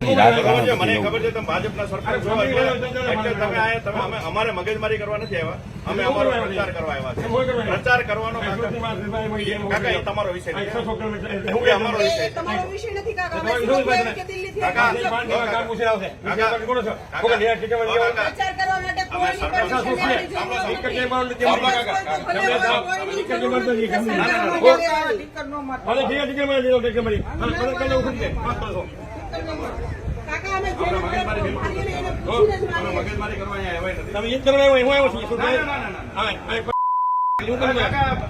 મને ખબર છે તમે ભાજપના સરપંચ છો એટલે તમે અમારે મગજમારી કરવા નથી આવ્યા, અમે અમારો પ્રચાર કરવા આવ્યા છે. પ્રચાર કરવાનો કાકા એ તમારો વિષય નથી, અમારો વિષય નથી.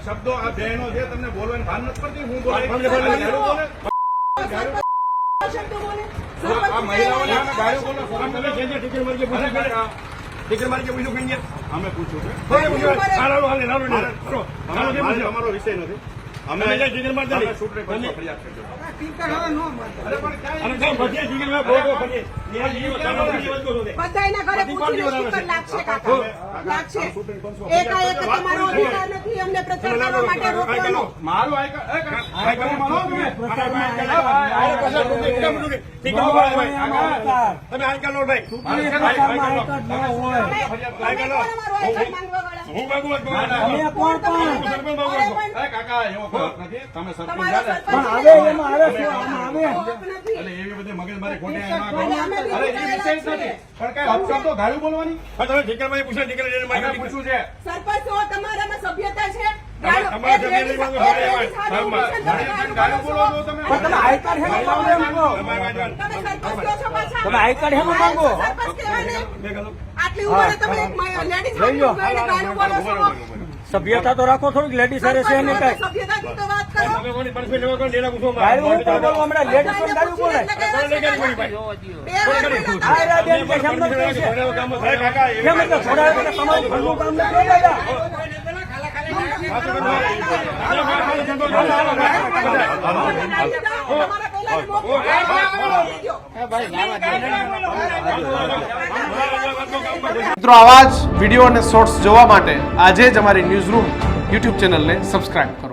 શબ્દો આ બહેનો છે તમને બોલવાની ભાન નથી પડતી. હું અમે પૂછ્યું અમારો વિષય નથી. અમે ગાળું બોલવાની પૂછ્યું છે. સરપંચ તમારામાં સભ્યતા છે. સભ્યતા તો રાખો થોડીક લેડીઝ સાથે છે ને કઈ મિત્રો આવા જ વિડીયો અને શોર્ટ્સ જોવા માટે આજે જ અમારી ન્યૂઝ રૂમ યુટ્યુબ ચેનલને સબસ્ક્રાઇબ કરો.